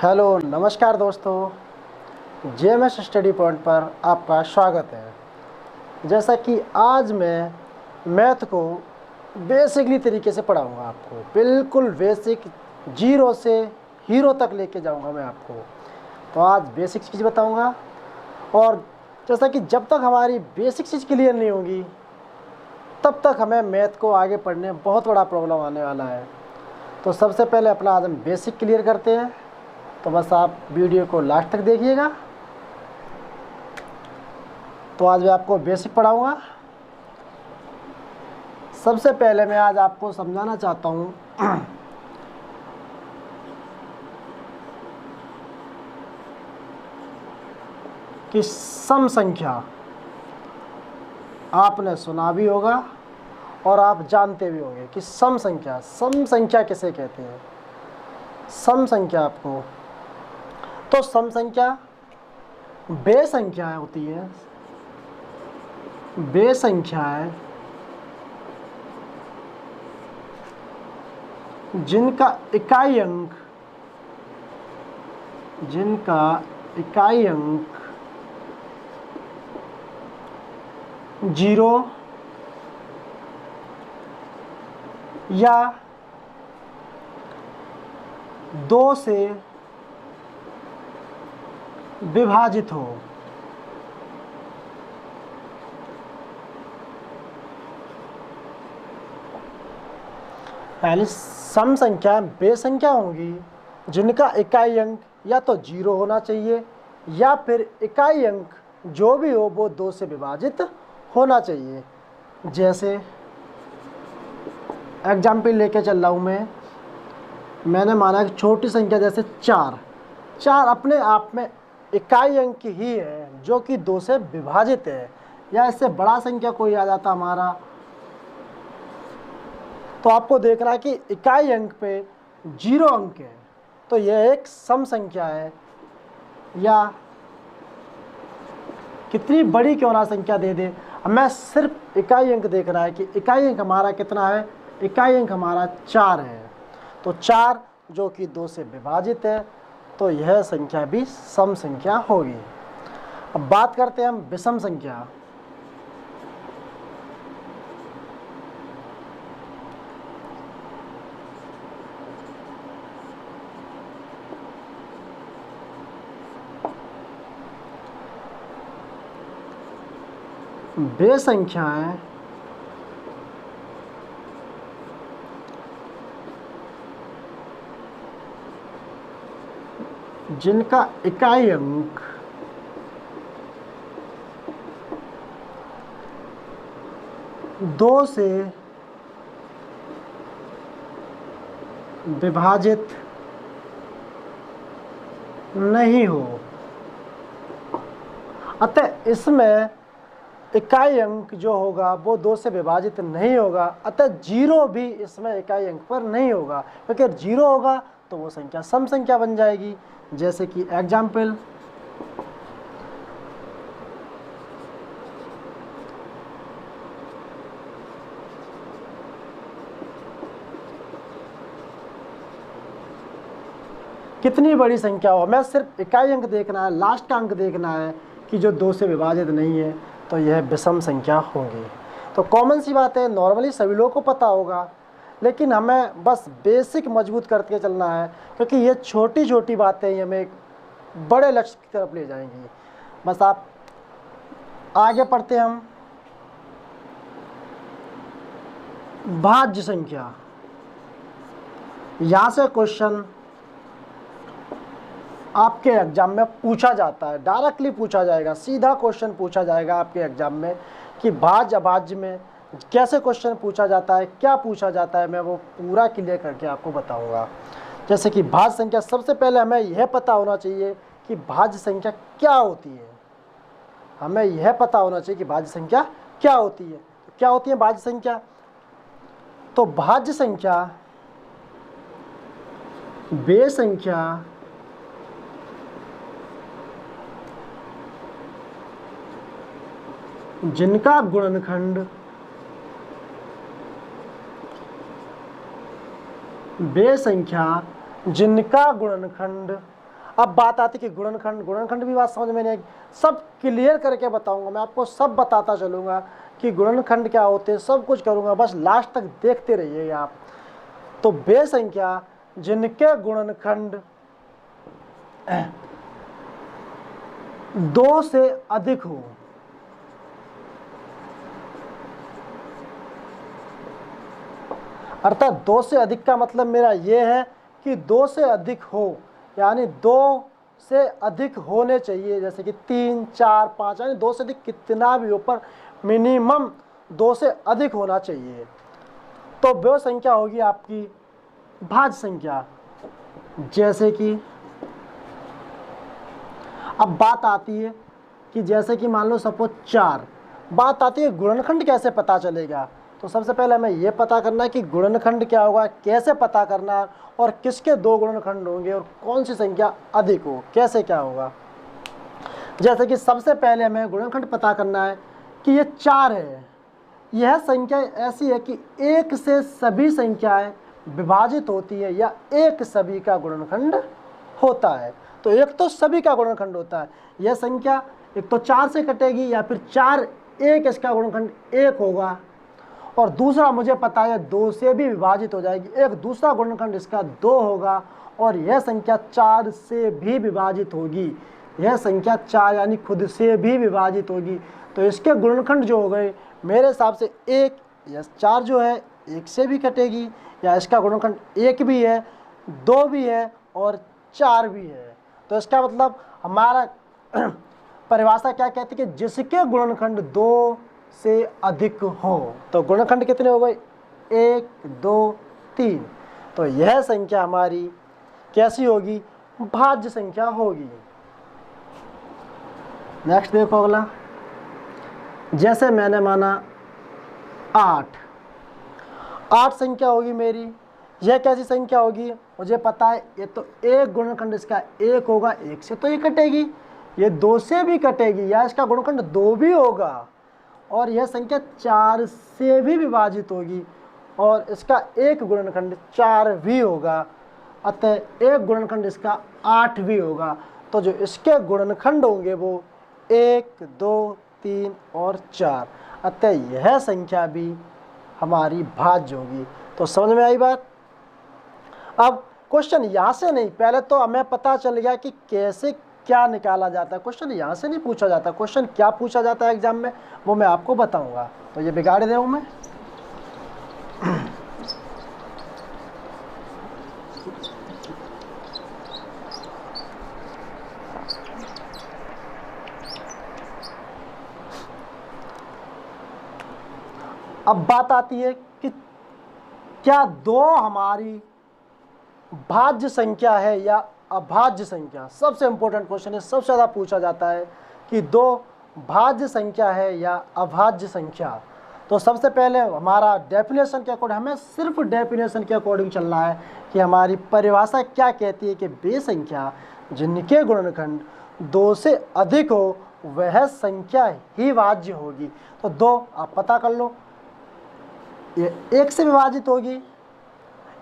Hello नमस्कार दोस्तों, JMS study point पर आपका स्वागत है। जैसा कि आज मैं मैथ को बेसिकली तरीके से पढ़ाऊंगा आपको, बिल्कुल बेसिक, जीरो से हीरो तक लेके जाऊंगा मैं आपको। तो आज बेसिक चीज़ बताऊंगा, और जैसा कि जब तक हमारी बेसिक चीज़ क्लियर नहीं होगी तब तक हमें मैथ को आगे पढ़ने में बहुत बड़ा प्रॉब्लम आने वाला है। तो सबसे पहले अपना आज हम बेसिक क्लियर करते हैं, तो बस आप वीडियो को लास्ट तक देखिएगा। तो आज मैं आपको बेसिक पढ़ाऊंगा। सबसे पहले मैं आज आपको समझाना चाहता हूँ कि सम संख्या आपने सुना भी होगा और आप जानते भी होंगे कि सम संख्या किसे कहते हैं। सम संख्या आपको, तो सम संख्या वे संख्याएं होती है, वे संख्याएं जिनका इकाई अंक जीरो या 2 से विभाजित हो। पहली सम संख्या वे संख्या होंगी जिनका इकाई अंक या तो 0 होना चाहिए या फिर इकाई अंक जो भी हो वो 2 से विभाजित होना चाहिए। जैसे एग्जाम्पल लेके चल रहा हूँ मैंने माना कि छोटी संख्या जैसे 4 अपने आप में इकाई अंक ही है जो कि 2 से विभाजित है, या इससे बड़ा संख्या कोई आ जाता हमारा, तो आपको देखना है कि इकाई अंक पे 0 अंक है तो यह एक सम संख्या है, या कितनी बड़ी क्यों ना संख्या दे दे, हमें सिर्फ इकाई अंक देखना है कि इकाई अंक हमारा कितना है। इकाई अंक हमारा 4 है, तो 4 जो कि 2 से विभाजित है, तो यह संख्या भी सम संख्या होगी। अब बात करते हैं हम विषम संख्या। वे संख्याएं जिनका इकाई अंक दो से विभाजित नहीं हो, अतः इसमें इकाई अंक जो होगा वो 2 से विभाजित नहीं होगा, अतः 0 भी इसमें इकाई अंक पर नहीं होगा, क्योंकि 0 होगा तो वो संख्या सम संख्या बन जाएगी। जैसे कि एग्जाम्पल, कितनी बड़ी संख्या हो, हमें सिर्फ इकाई अंक देखना है, लास्ट का अंक देखना है कि जो 2 से विभाजित नहीं है, तो यह विषम संख्या होगी। तो कॉमन सी बात है, नॉर्मली सभी लोगों को पता होगा, लेकिन हमें बस बेसिक मजबूत करके चलना है, क्योंकि ये छोटी छोटी बातें ही हमें एक बड़े लक्ष्य की तरफ ले जाएंगी। बस आप आगे पढ़ते हैं हम। भाज्य संख्या, यहाँ से क्वेश्चन आपके एग्जाम में पूछा जाता है, डायरेक्टली पूछा जाएगा, सीधा क्वेश्चन पूछा जाएगा आपके एग्जाम में कि भाज्य अभाज्य में कैसे क्वेश्चन पूछा जाता है, क्या पूछा जाता है, मैं वो पूरा क्लियर करके आपको बताऊंगा। जैसे कि भाज्य संख्या, सबसे पहले हमें यह पता होना चाहिए कि भाज्य संख्या क्या होती है। हमें यह पता होना चाहिए कि भाज्य संख्या क्या होती है। क्या होती है भाज्य संख्या? तो भाज्य संख्या वे संख्या जिनका गुणनखंड वे संख्या जिनका गुणनखंड अब बात आती कि गुणनखंड, गुणनखंड भी बात समझ में नहीं आएगी, सब क्लियर करके बताऊंगा मैं आपको, सब बताता चलूंगा कि गुणनखंड क्या होते हैं, सब कुछ करूंगा, बस लास्ट तक देखते रहिएगा आप। तो वे संख्या जिनके गुणनखंड 2 से अधिक हो, अर्थात 2 से अधिक का मतलब मेरा ये है कि 2 से अधिक हो, यानी 2 से अधिक होने चाहिए, जैसे कि 3, 4, 5, यानी 2 से अधिक कितना भी हो, पर मिनिमम 2 से अधिक होना चाहिए। तो वह संख्या होगी आपकी भाज्य संख्या। जैसे कि अब बात आती है कि जैसे कि मान लो सपोज 4, बात आती है गुणनखंड कैसे पता चलेगा। तो सबसे पहले हमें यह पता करना है कि गुणनखंड क्या होगा, कैसे पता करना है, और किसके 2 गुणनखंड होंगे और कौन सी संख्या अधिक हो, कैसे क्या होगा। जैसे कि सबसे पहले हमें गुणनखंड पता करना है कि ये 4 है, यह संख्या ऐसी है कि 1 से सभी संख्याएं विभाजित होती है या 1 सभी का गुणनखंड होता है। तो एक तो सभी का गुणनखंड होता है, यह संख्या एक तो 4 से कटेगी या फिर 4 1 इसका गुणनखंड 1 होगा, और दूसरा मुझे पता है 2 से भी विभाजित हो जाएगी, एक दूसरा गुणनखंड इसका 2 होगा, और यह संख्या 4 से भी विभाजित होगी, यह संख्या 4 यानी खुद से भी विभाजित होगी। तो इसके गुणनखंड जो हो गए मेरे हिसाब से 1 या 4 जो है 1 से भी कटेगी, या इसका गुणनखंड 1 भी है, 2 भी है और 4 भी है। तो इसका मतलब हमारा परिभाषा क्या कहती है कि जिसके गुणनखंड 2 से अधिक हो। तो गुणनखंड कितने हो गए, 1, 2, 3। तो यह संख्या हमारी कैसी होगी, भाज्य संख्या होगी। नेक्स्ट देखो अगला, जैसे मैंने माना 8 संख्या होगी मेरी, यह कैसी संख्या होगी, मुझे पता है ये तो 1 गुणनखंड इसका 1 होगा, 1 से तो ये कटेगी, ये 2 से भी कटेगी या इसका गुणनखंड 2 भी होगा, और यह संख्या 4 से भी विभाजित होगी और इसका 1 गुणनखंड 4 भी होगा, अतः 1 गुणनखंड इसका 8 भी होगा। तो जो इसके गुणनखंड होंगे वो 1, 2, 3 और 4, अतः यह संख्या भी हमारी भाज्य होगी। तो समझ में आई बात। अब क्वेश्चन यहाँ से नहीं, पहले तो हमें पता चल गया कि कैसे क्या निकाला जाता है, क्वेश्चन यहाँ से नहीं पूछा जाता, क्वेश्चन क्या पूछा जाता है एग्जाम में वो मैं आपको बताऊंगा। तो ये बिगाड़ दे रहा हूँ मैं। अब बात आती है कि क्या 2 हमारी भाज्य संख्या है या अभाज्य संख्या। सबसे इंपॉर्टेंट क्वेश्चन है, सबसे ज़्यादा पूछा जाता है कि 2 भाज्य संख्या है या अभाज्य संख्या। तो सबसे पहले हमारा डेफिनेशन के अकॉर्डिंग, हमें सिर्फ डेफिनेशन के अकॉर्डिंग चलना है कि हमारी परिभाषा क्या कहती है कि वे संख्या जिनके गुणनखंड 2 से अधिक हो वह संख्या ही भाज्य होगी। तो 2 आप पता कर लो, ये 1 से विभाजित होगी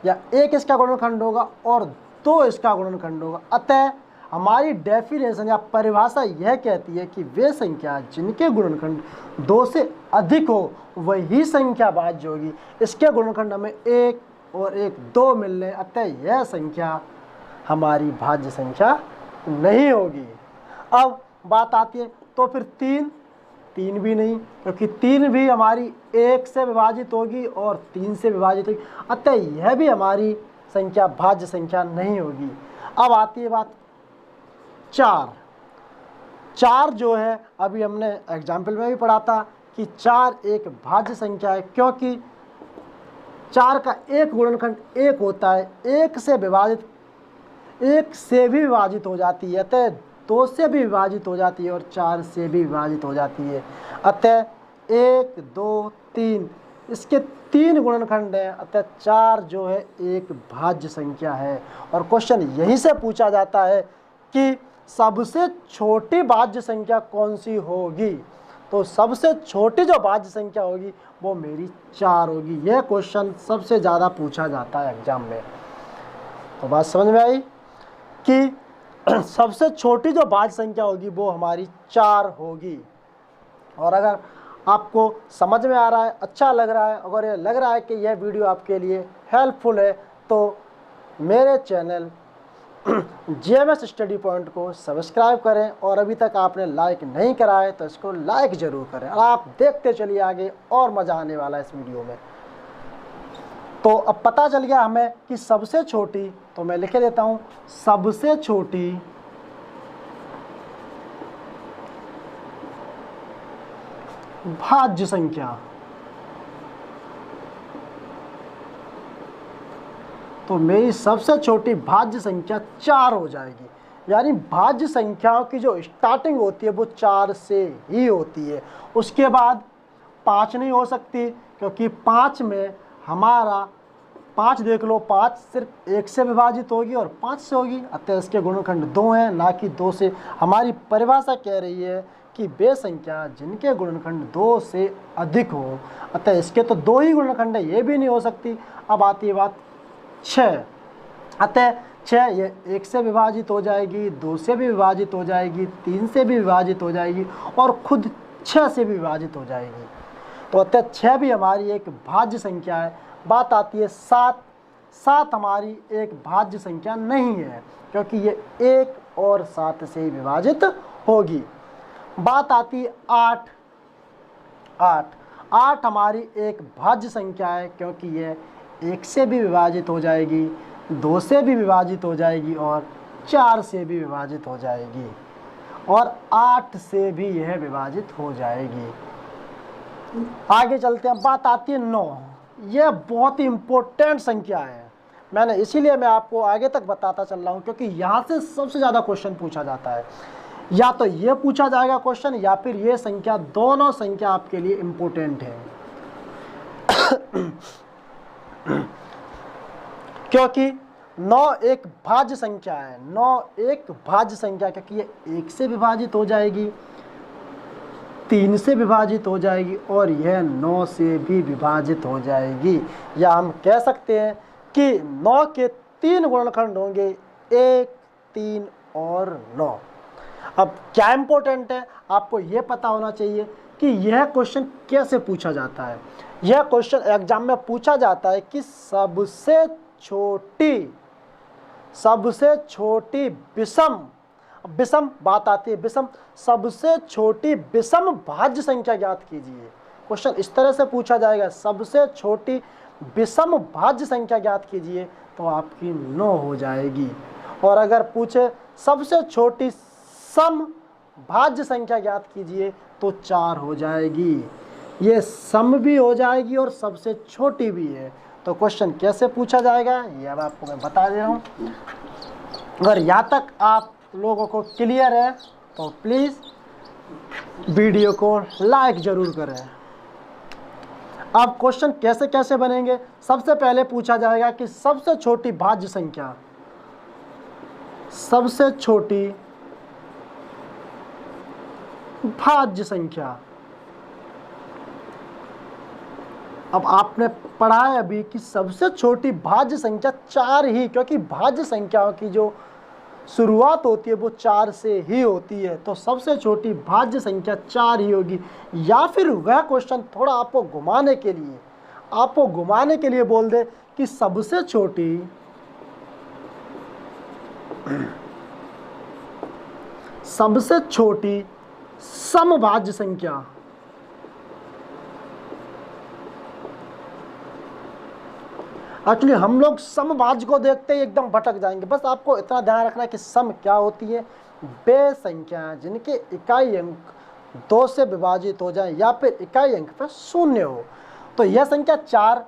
या 1 इसका गुणनखंड होगा और 2 इसका गुणनखंड होगा। अतः हमारी डेफिनेशन या परिभाषा यह कहती है कि वे संख्या जिनके गुणनखंड 2 से अधिक हो वही संख्या भाज्य होगी। इसके गुणनखंड हमें 1 और 1 2 मिल रहे, अतः यह संख्या हमारी भाज्य संख्या नहीं होगी। अब बात आती है तो फिर 3 भी नहीं, क्योंकि 3 भी हमारी 1 से विभाजित होगी और 3 से विभाजित होगी, अतः यह भी हमारी संख्या भाज्य संख्या नहीं होगी। अब आती है बात 4 जो है, अभी हमने एग्जाम्पल में भी पढ़ा था कि 4 एक भाज्य संख्या है, क्योंकि 4 का 1 गुणनखंड 1 होता है, 1 से भी विभाजित हो जाती है, अतः 2 से भी विभाजित हो जाती है और 4 से भी विभाजित हो जाती है। अतः 1, 2, 3 इसके 3 गुणनखंड हैं, अतः 4 जो है एक भाज्य संख्या है। और क्वेश्चन यहीं से पूछा जाता है कि सबसे छोटी भाज्य संख्या कौन सी होगी। तो सबसे छोटी जो भाज्य संख्या होगी वो मेरी 4 होगी। यह क्वेश्चन सबसे ज़्यादा पूछा जाता है एग्जाम में। तो बात समझ में आई कि सबसे छोटी जो भाज्य संख्या होगी वो हमारी 4 होगी। और अगर आपको समझ में आ रहा है, अच्छा लग रहा है, अगर ये लग रहा है कि यह वीडियो आपके लिए हेल्पफुल है तो मेरे चैनल GMS स्टडी पॉइंट को सब्सक्राइब करें, और अभी तक आपने लाइक नहीं करा है तो इसको लाइक ज़रूर करें। और आप देखते चलिए आगे, और मज़ा आने वाला है इस वीडियो में। तो अब पता चल गया हमें कि सबसे छोटी, तो मैं लिख देता हूँ, सबसे छोटी भाज्य संख्या। तो मेरी सबसे छोटी भाज्य संख्या 4 हो जाएगी। यानी भाज्य संख्याओं की जो स्टार्टिंग होती है वो 4 से ही होती है। उसके बाद 5 नहीं हो सकती, क्योंकि 5 में हमारा 5 देख लो, 5 सिर्फ 1 से विभाजित होगी और 5 से होगी, अतः इसके गुणनखंड 2 हैं, ना कि 2 से। हमारी परिभाषा कह रही है कि वे संख्या जिनके गुणनखंड 2 से अधिक हो, अतः इसके तो 2 ही गुणनखंड है, ये भी नहीं हो सकती। अब आती है बात 6, अतः 6 ये 1 से विभाजित हो जाएगी, 2 से भी विभाजित हो जाएगी, 3 से भी विभाजित हो जाएगी और खुद 6 से भी विभाजित हो जाएगी। तो अतः 6 भी हमारी एक भाज्य संख्या है। बात आती है 7। 7 हमारी एक भाज्य संख्या नहीं है, क्योंकि ये 1 और 7 से ही विभाजित होगी। बात आती है 8। 8 हमारी एक भाज्य संख्या है, क्योंकि ये 1 से भी विभाजित हो जाएगी, 2 से भी विभाजित हो जाएगी और 4 से भी विभाजित हो जाएगी, और 8 से भी यह विभाजित हो जाएगी। आगे चलते हैं। बात आती है 9। यह बहुत ही इम्पोर्टेंट संख्या है, मैंने इसीलिए मैं आपको आगे तक बताता चल रहा हूँ, क्योंकि यहाँ से सबसे ज़्यादा क्वेश्चन पूछा जाता है। या तो ये पूछा जाएगा क्वेश्चन, या फिर ये संख्या, दोनों संख्या आपके लिए इम्पोर्टेंट है। क्योंकि 9 एक भाज्य संख्या है। 9 एक भाज्य संख्या, क्योंकि ये 1 से विभाजित हो जाएगी, 3 से विभाजित हो जाएगी और यह 9 से भी विभाजित हो जाएगी। या हम कह सकते हैं कि 9 के 3 गुणनखंड होंगे, 1, 3 और 9। अब क्या इम्पोर्टेंट है, आपको यह पता होना चाहिए कि यह क्वेश्चन कैसे पूछा जाता है। यह क्वेश्चन एग्जाम में पूछा जाता है कि सबसे छोटी विषम बात आती है विषम, सबसे छोटी विषम भाज्य संख्या ज्ञात कीजिए। क्वेश्चन इस तरह से पूछा जाएगा, सबसे छोटी विषम भाज्य संख्या ज्ञात कीजिए, तो आपकी 9 हो जाएगी। और अगर पूछे सबसे छोटी सम भाज्य संख्या ज्ञात कीजिए, तो 4 हो जाएगी। ये सम भी हो जाएगी और सबसे छोटी भी है। तो क्वेश्चन कैसे पूछा जाएगा ये अब आपको मैं बता दे रहा हूँ। अगर यहाँ तक आप लोगों को क्लियर है तो प्लीज़ वीडियो को लाइक ज़रूर करें। अब क्वेश्चन कैसे कैसे बनेंगे, सबसे पहले पूछा जाएगा कि सबसे छोटी भाज्य संख्या, सबसे छोटी भाज्य संख्या। अब आपने पढ़ा है अभी कि सबसे छोटी भाज्य संख्या 4 ही, क्योंकि भाज्य संख्याओं की जो शुरुआत होती है वो 4 से ही होती है, तो सबसे छोटी भाज्य संख्या 4 ही होगी। या फिर वह क्वेश्चन थोड़ा आपको घुमाने के लिए बोल दे कि सबसे छोटी समभाज्य संख्या। एक्चुअली हम लोग समभाज्य को देखते ही एकदम भटक जाएंगे। बस आपको इतना ध्यान रखना है कि सम क्या होती है, वे संख्या जिनके इकाई अंक 2 से विभाजित हो जाए या फिर इकाई अंक पर 0 हो। तो यह संख्या 4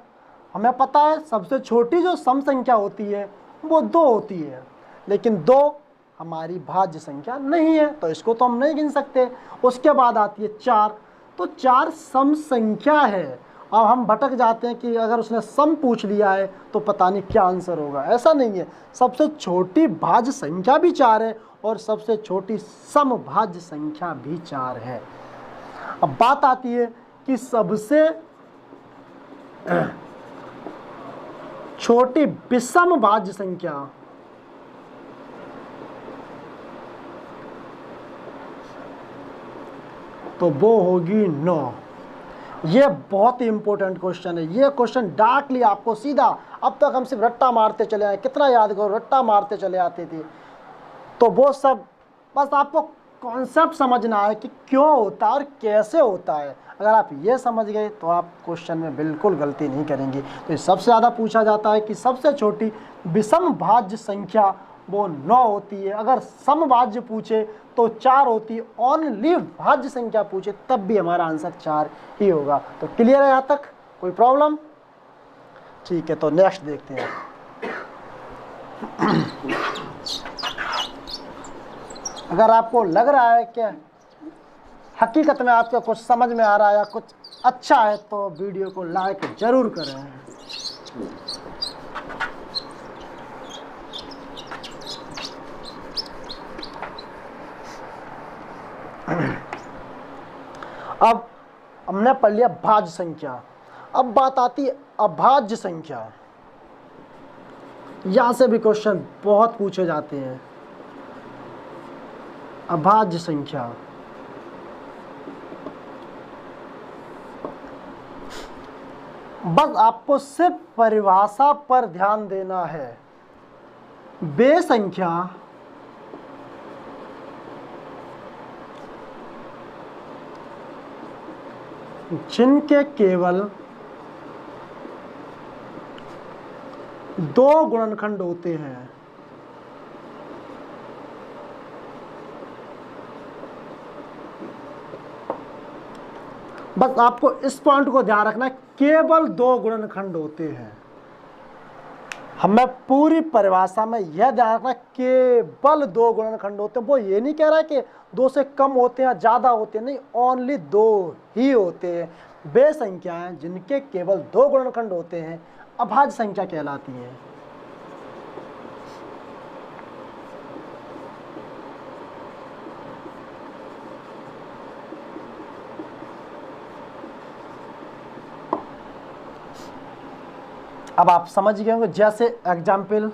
हमें पता है। सबसे छोटी जो सम संख्या होती है वो 2 होती है, लेकिन 2 हमारी भाज्य संख्या नहीं है, तो इसको तो हम नहीं गिन सकते। उसके बाद आती है 4, तो 4 सम संख्या है। अब हम भटक जाते हैं कि अगर उसने सम पूछ लिया है तो पता नहीं क्या आंसर होगा। ऐसा नहीं है, सबसे छोटी भाज्य संख्या भी 4 है और सबसे छोटी सम भाज्य संख्या भी 4 है। अब बात आती है कि सबसे छोटी विषम भाज्य संख्या। तो वो होगी 9। ये बहुत ही इंपॉर्टेंट क्वेश्चन है। ये क्वेश्चन डायरेक्टली आपको सीधा, अब तक हम सिर्फ रट्टा मारते चले आए, कितना याद करो, रट्टा मारते चले आते थे, तो वो सब बस आपको कॉन्सेप्ट समझना है कि क्यों होता है और कैसे होता है। अगर आप ये समझ गए तो आप क्वेश्चन में बिल्कुल गलती नहीं करेंगे। तो ये सबसे ज़्यादा पूछा जाता है कि सबसे छोटी विषम भाज्य संख्या वो 9 होती है। अगर समभाज्य पूछे तो 4 होती है, ओनली भाज्य संख्या पूछे तब भी हमारा आंसर 4 ही होगा। तो क्लियर है यहाँ तक, कोई प्रॉब्लम? ठीक है, तो नेक्स्ट देखते हैं। अगर आपको लग रहा है कि हकीकत में आपको कुछ समझ में आ रहा है या कुछ अच्छा है तो वीडियो को लाइक जरूर करें। अब हमने पढ़ लिया भाज्य संख्या, अब बात आती है अभाज्य संख्या। यहां से भी क्वेश्चन बहुत पूछे जाते हैं। अभाज्य संख्या, बस आपको सिर्फ परिभाषा पर ध्यान देना है। वे संख्या जिनके केवल 2 गुणनखंड होते हैं। बस आपको इस पॉइंट को ध्यान रखना है, केवल 2 गुणनखंड होते हैं। हमें पूरी परिभाषा में यह ध्यान रखना, केवल 2 गुणनखंड होते हैं। वो ये नहीं कह रहा है कि 2 से कम होते हैं, ज़्यादा होते हैं, नहीं, ओनली 2 ही होते हैं। वे संख्याएं जिनके केवल 2 गुणनखंड होते हैं अभाज्य संख्या कहलाती हैं। अब आप समझ गए होंगे। जैसे एग्जाम्पल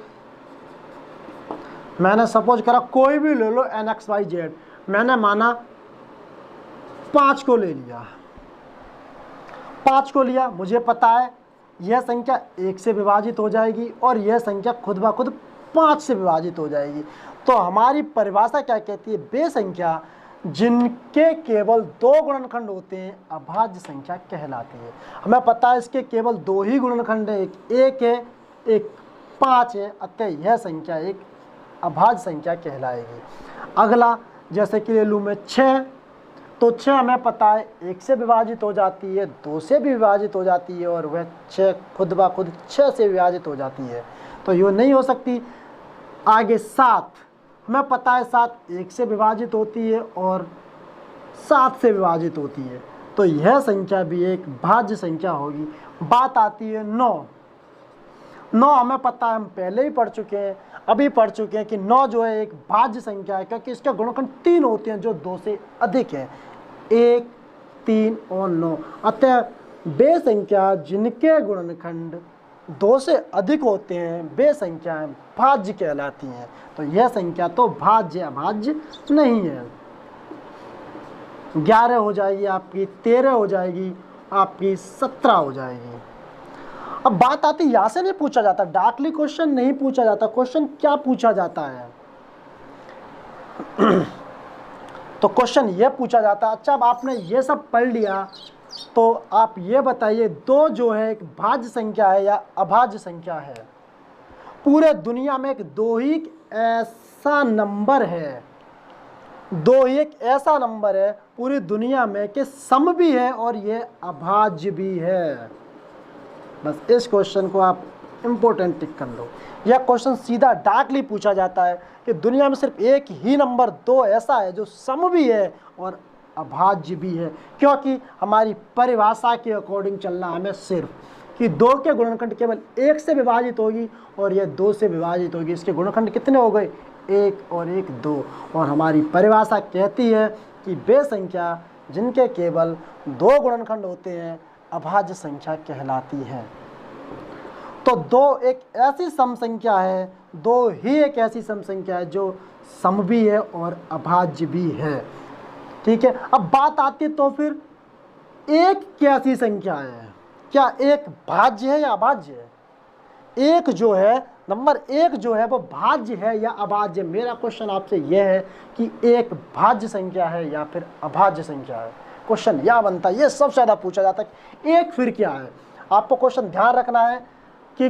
मैंने सपोज करा, कोई भी ले लो NXYZ, मैंने माना 5 को ले लिया, 5 को लिया, मुझे पता है यह संख्या 1 से विभाजित हो जाएगी और यह संख्या खुद ब खुद 5 से विभाजित हो जाएगी। तो हमारी परिभाषा क्या कहती है? वे संख्या जिनके केवल 2 गुणनखंड होते हैं अभाज्य संख्या कहलाती है। हमें पता है इसके केवल 2 ही गुणनखंड है, एक 1 है, एक 5 है, अतः यह संख्या एक अभाज्य संख्या कहलाएगी। अगला जैसे कि ले लूँ मैं 6, तो 6 हमें पता है 1 से विभाजित हो जाती है, 2 से भी विभाजित हो जाती है और वह 6 खुद ब खुद 6 से विभाजित हो जाती है, तो ये नहीं हो सकती। आगे 7, हमें पता है 7 1 से विभाजित होती है और 7 से विभाजित होती है, तो यह संख्या भी एक भाज्य संख्या होगी। बात आती है 9। 9 हमें पता है, हम पहले ही पढ़ चुके हैं, अभी पढ़ चुके हैं कि 9 जो है एक भाज्य संख्या है, क्योंकि इसके गुणनखंड 3 होते हैं जो 2 से अधिक है, 1, 3 और 9। अतः वे संख्या जिनके गुणनखंड 2 से अधिक होते हैं वे संख्याएं भाज्य कहलाती हैं। तो यह संख्या तो भाज्य अभाज्य नहीं है। 11 हो जाएगी आपकी, 13 हो जाएगी आपकी, 17 हो जाएगी। अब बात आती है, यहाँ से नहीं पूछा जाता, डायरेक्टली क्वेश्चन नहीं पूछा जाता। क्वेश्चन क्या पूछा जाता है? तो क्वेश्चन ये पूछा जाता है, अच्छा अब आपने ये सब पढ़ लिया तो आप ये बताइए 2 जो है एक भाज्य संख्या है या अभाज्य संख्या है? पूरे दुनिया में एक 2 ही ऐसा नंबर है, 2 ही एक ऐसा नंबर है पूरी दुनिया में कि सम भी है और ये अभाज्य भी है। बस इस क्वेश्चन को आप इम्पोर्टेंट टिक कर लो। यह क्वेश्चन सीधा डायरेक्टली पूछा जाता है कि दुनिया में सिर्फ एक ही नंबर 2 ऐसा है जो सम भी है और अभाज्य भी है, क्योंकि हमारी परिभाषा के अकॉर्डिंग चलना हमें सिर्फ कि 2 के गुणनखंड केवल 1 से विभाजित होगी और यह 2 से विभाजित होगी। इसके गुणनखंड कितने हो गए? 1 और 1 2। और हमारी परिभाषा कहती है कि वे संख्या जिनके केवल 2 गुणनखंड होते हैं अभाज्य संख्या कहलाती है। तो 2 एक ऐसी सम संख्या है, 2 ही एक ऐसी सम संख्या है जो सम भी है और अभाज्य भी है। ठीक है, अब बात आती है तो फिर एक कैसी संख्या है, क्या एक भाज्य है या अभाज्य है? एक जो है, नंबर एक जो है वो भाज्य है या अभाज्य? मेरा क्वेश्चन आपसे यह है कि एक भाज्य संख्या है या फिर अभाज्य संख्या है। क्वेश्चन यह बनता है, ये सबसे ज्यादा पूछा जाता है एक फिर क्या है। आपको क्वेश्चन ध्यान रखना है कि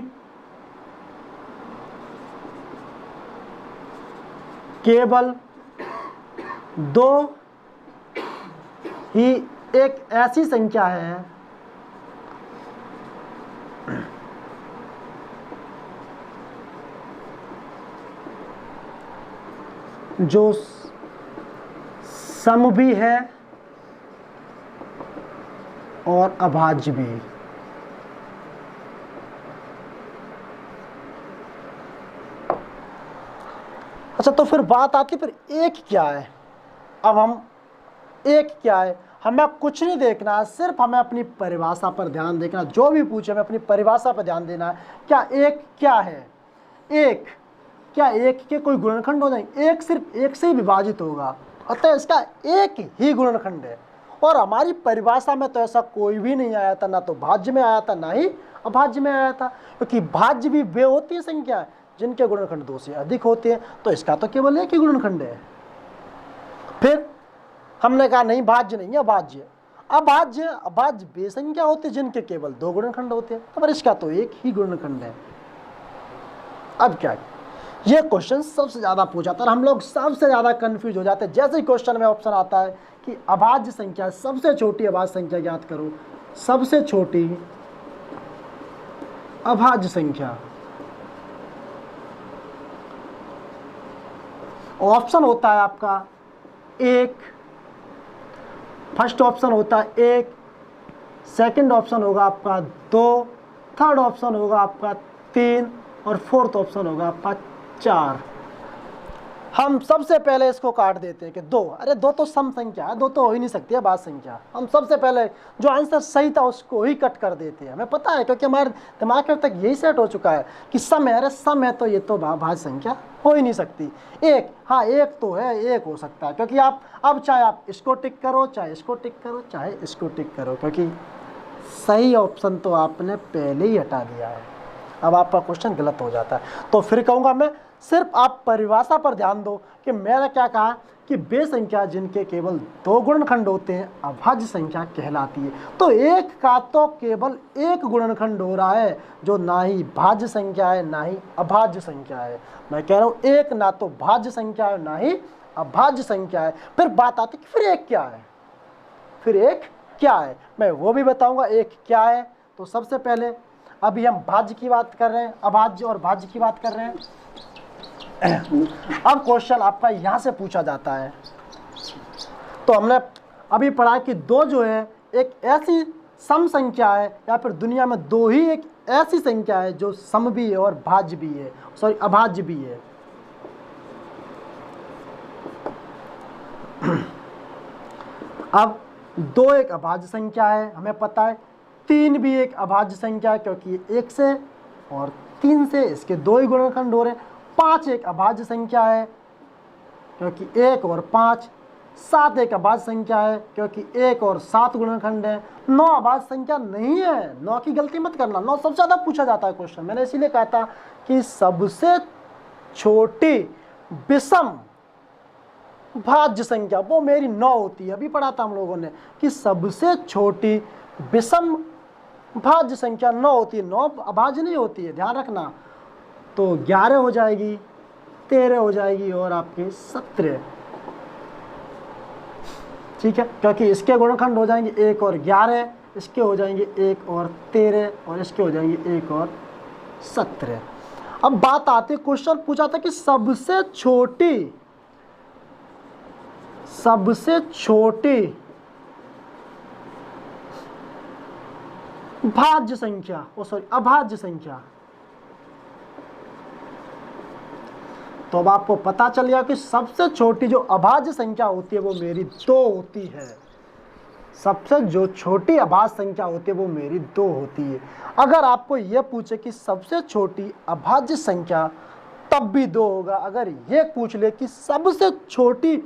केवल दो ही एक ऐसी संख्या है जो सम भी है और अभाज्य भी। अच्छा, तो फिर बात आती है फिर एक क्या है। अब हम एक क्या है, हमें कुछ नहीं देखना है, सिर्फ हमें अपनी परिभाषा पर ध्यान देखना। जो भी पूछे हमें अपनी परिभाषा पर ध्यान देना है। क्या एक क्या है? एक, क्या एक के कोई गुणनखंड हो जाएंगे? एक सिर्फ एक से ही विभाजित होगा, अतः इसका एक ही गुणनखंड है। और हमारी परिभाषा में तो ऐसा कोई भी नहीं आया था, ना तो भाज्य में आया था ना ही अभाज्य में आया था, क्योंकि भाज्य भी वे होती है संख्या जिनके गुणनखंड दो से अधिक होते हैं, तो इसका तो केवल एक ही गुणनखंड है। फिर हमने कहा नहीं, भाज्य नहीं है, अभाज्य। अभाज्य वे संख्या होती है जिनके केवल दो गुणनखंड होते हैं, तो पर इसका तो एक ही गुणनखंड है। अब क्या, ये क्वेश्चन सबसे ज्यादा पूछा था और हम लोग सबसे ज्यादा कंफ्यूज हो जाते हैं। जैसे ही क्वेश्चन में ऑप्शन आता है कि अभाज्य संख्या, सबसे छोटी अभाज्य संख्या ज्ञात करो, सबसे छोटी अभाज्य संख्या, ऑप्शन होता है आपका एक, फर्स्ट ऑप्शन होता है एक, सेकंड ऑप्शन होगा आपका दो, थर्ड ऑप्शन होगा आपका तीन और फोर्थ ऑप्शन होगा आपका चार। हम सबसे पहले इसको काट देते हैं कि दो, अरे दो तो सम संख्या है, दो तो हो ही नहीं सकती है भाज्य संख्या। हम सबसे पहले जो आंसर सही था उसको ही कट कर देते हैं, हमें पता है क्योंकि हमारे दिमाग में तक यही सेट हो चुका है कि सम है, अरे सम है तो ये तो भाज्य संख्या हो ही नहीं सकती। एक, हाँ एक तो है, एक हो सकता है, क्योंकि आप अब चाहे आप इसको टिक करो, चाहे इसको टिक करो, चाहे इसको टिक करो, क्योंकि सही ऑप्शन तो आपने पहले ही हटा दिया है। अब आपका क्वेश्चन गलत हो जाता है। तो फिर कहूँगा मैं, सिर्फ आप परिभाषा पर ध्यान दो कि मैंने क्या कहा कि वे संख्या जिनके केवल दो गुणनखंड होते हैं अभाज्य संख्या कहलाती है। तो एक का तो केवल एक गुणनखंड हो रहा है, जो ना ही भाज्य संख्या है ना ही अभाज्य संख्या है। मैं कह रहा हूँ एक ना तो भाज्य संख्या है ना ही अभाज्य संख्या है। फिर बात आती है कि फिर एक क्या है, फिर एक क्या है, मैं वो भी बताऊंगा एक क्या है। तो सबसे पहले अभी हम भाज्य की बात कर रहे हैं, अभाज्य और भाज्य की बात कर रहे हैं। अब क्वेश्चन आपका यहां से पूछा जाता है, तो हमने अभी पढ़ा कि दो जो है एक ऐसी सम संख्या है, या फिर दुनिया में दो ही एक ऐसी संख्या है जो सम भी है और भाज्य भी है, सॉरी अभाज्य भी है। अब दो एक अभाज्य संख्या है, हमें पता है। तीन भी एक अभाज्य संख्या है, क्योंकि एक से और तीन से इसके दो ही गुणनखंड हो रहे हैं। पाँच एक अभाज्य संख्या है, क्योंकि एक और पाँच। सात एक अभाज्य संख्या है, क्योंकि एक और सात गुणनखंड है। नौ अभाज्य संख्या नहीं है, नौ की गलती मत करना, नौ सबसे ज़्यादा पूछा जाता है क्वेश्चन। मैंने इसीलिए कहा था कि सबसे छोटी विषम भाज्य संख्या वो मेरी नौ होती है। अभी पढ़ा था हम लोगों ने कि सबसे छोटी विषम भाज्य संख्या नौ होती है, नौ अभाज्य नहीं होती है, ध्यान रखना। तो 11 हो जाएगी, 13 हो जाएगी और आपकी 17, ठीक है, क्योंकि इसके गुणनखंड हो जाएंगे 1 और 11, इसके हो जाएंगे 1 और 13 और इसके हो जाएंगे 1 और 17। अब बात आती है, क्वेश्चन पूछा था कि सबसे छोटी भाज्य संख्या, अभाज्य संख्या। तो अब आपको पता चल गया कि सबसे छोटी जो अभाज्य संख्या होती है वो मेरी 2 होती है। सबसे जो छोटी अभाज्य संख्या होती है वो मेरी 2 होती है। अगर आपको यह पूछे कि सबसे छोटी अभाज्य संख्या, तब भी 2 होगा। अगर ये पूछ ले कि सबसे छोटी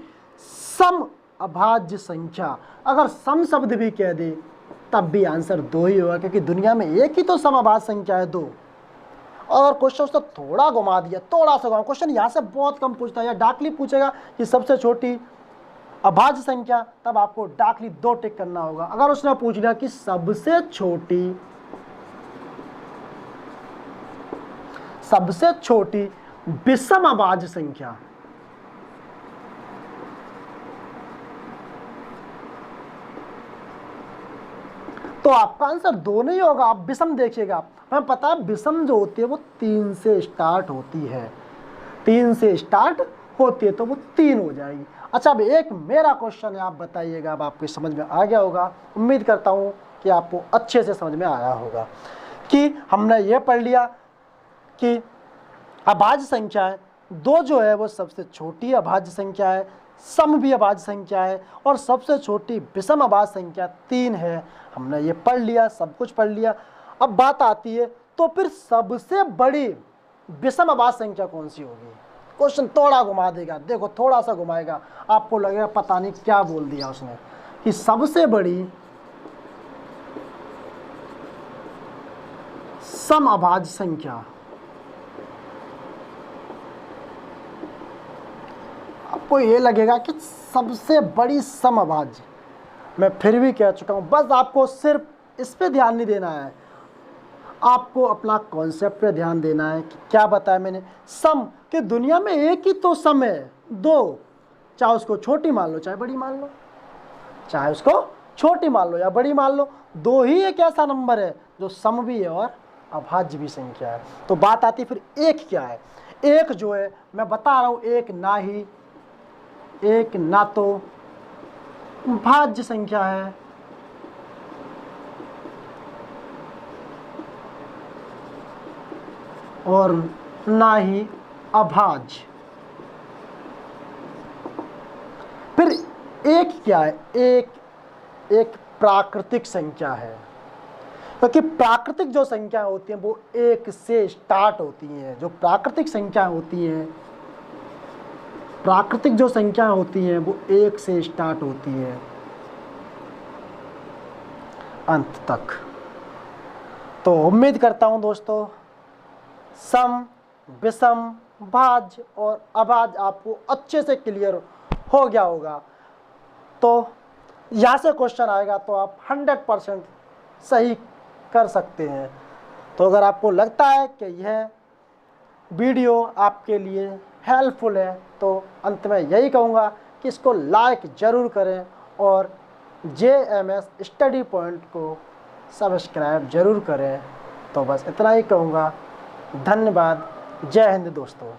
सम अभाज्य संख्या। अगर सम शब्द भी कह दे तब भी आंसर 2 ही होगा, क्योंकि दुनिया में एक ही तो समअभाज्य संख्या है, 2। और क्वेश्चन उसने थोड़ा घुमा दिया, थोड़ा सा घुमा। क्वेश्चन यहाँ से बहुत कम पूछता है, या डार्कली पूछेगा कि सबसे छोटी अभाज्य संख्या, तब आपको डार्कली 2 टिक करना होगा। अगर उसने पूछ लिया कि सबसे छोटी विषम अभाज्य संख्या, तो आपका आंसर 2 नहीं होगा। आप विषम देखिएगा, हमें पता है विषम जो होती है वो 3 से स्टार्ट होती है, 3 से स्टार्ट होती है, तो वो 3 हो जाएगी। अच्छा, अब एक मेरा क्वेश्चन है, आप बताइएगा। अब आपको समझ में आ गया होगा, उम्मीद करता हूँ कि आपको अच्छे से समझ में आया होगा कि हमने ये पढ़ लिया कि अभाज्य संख्या है 2 जो है वो सबसे छोटी अभाज्य संख्या है, सम भी अभाज्य संख्या है, और सबसे छोटी विषम अभाज्य संख्या 3 है। हमने ये पढ़ लिया, सब कुछ पढ़ लिया। अब बात आती है तो फिर सबसे बड़ी विषम अभाज्य संख्या कौन सी होगी। क्वेश्चन थोड़ा घुमा देगा, देखो थोड़ा सा घुमाएगा, आपको लगेगा पता नहीं क्या बोल दिया उसने, कि सबसे बड़ी सम अभाज्य संख्या। आपको ये लगेगा कि सबसे बड़ी सम अभाज्य, मैं फिर भी कह चुका हूं, बस आपको सिर्फ इस पे ध्यान नहीं देना है, आपको अपना कॉन्सेप्ट पे ध्यान देना है कि क्या बताया मैंने। सम कि दुनिया में एक ही तो सम है, 2, चाहे उसको छोटी मान लो चाहे बड़ी मान लो, चाहे उसको छोटी मान लो या बड़ी मान लो, 2 ही एक ऐसा नंबर है जो सम भी है और अभाज्य भी संख्या है। तो बात आती फिर एक क्या है। एक जो है मैं बता रहा हूं, एक ना तो भाज्य संख्या है, और ना ही अभाज्य। फिर एक क्या है, एक प्राकृतिक संख्या है, क्योंकि प्राकृतिक जो संख्या होती हैं वो 1 से स्टार्ट होती हैं। जो प्राकृतिक संख्या होती हैं, प्राकृतिक जो संख्या होती हैं वो 1 से स्टार्ट होती है अंत तक। तो उम्मीद करता हूं दोस्तों सम, विषम, भाज्य और अभाज्य आपको अच्छे से क्लियर हो गया होगा। तो यहाँ से क्वेश्चन आएगा तो आप 100% सही कर सकते हैं। तो अगर आपको लगता है कि यह वीडियो आपके लिए हेल्पफुल है तो अंत में यही कहूँगा कि इसको लाइक ज़रूर करें और JMS स्टडी पॉइंट को सब्सक्राइब ज़रूर करें। तो बस इतना ही कहूँगा। धन्यवाद। जय हिंद दोस्तों।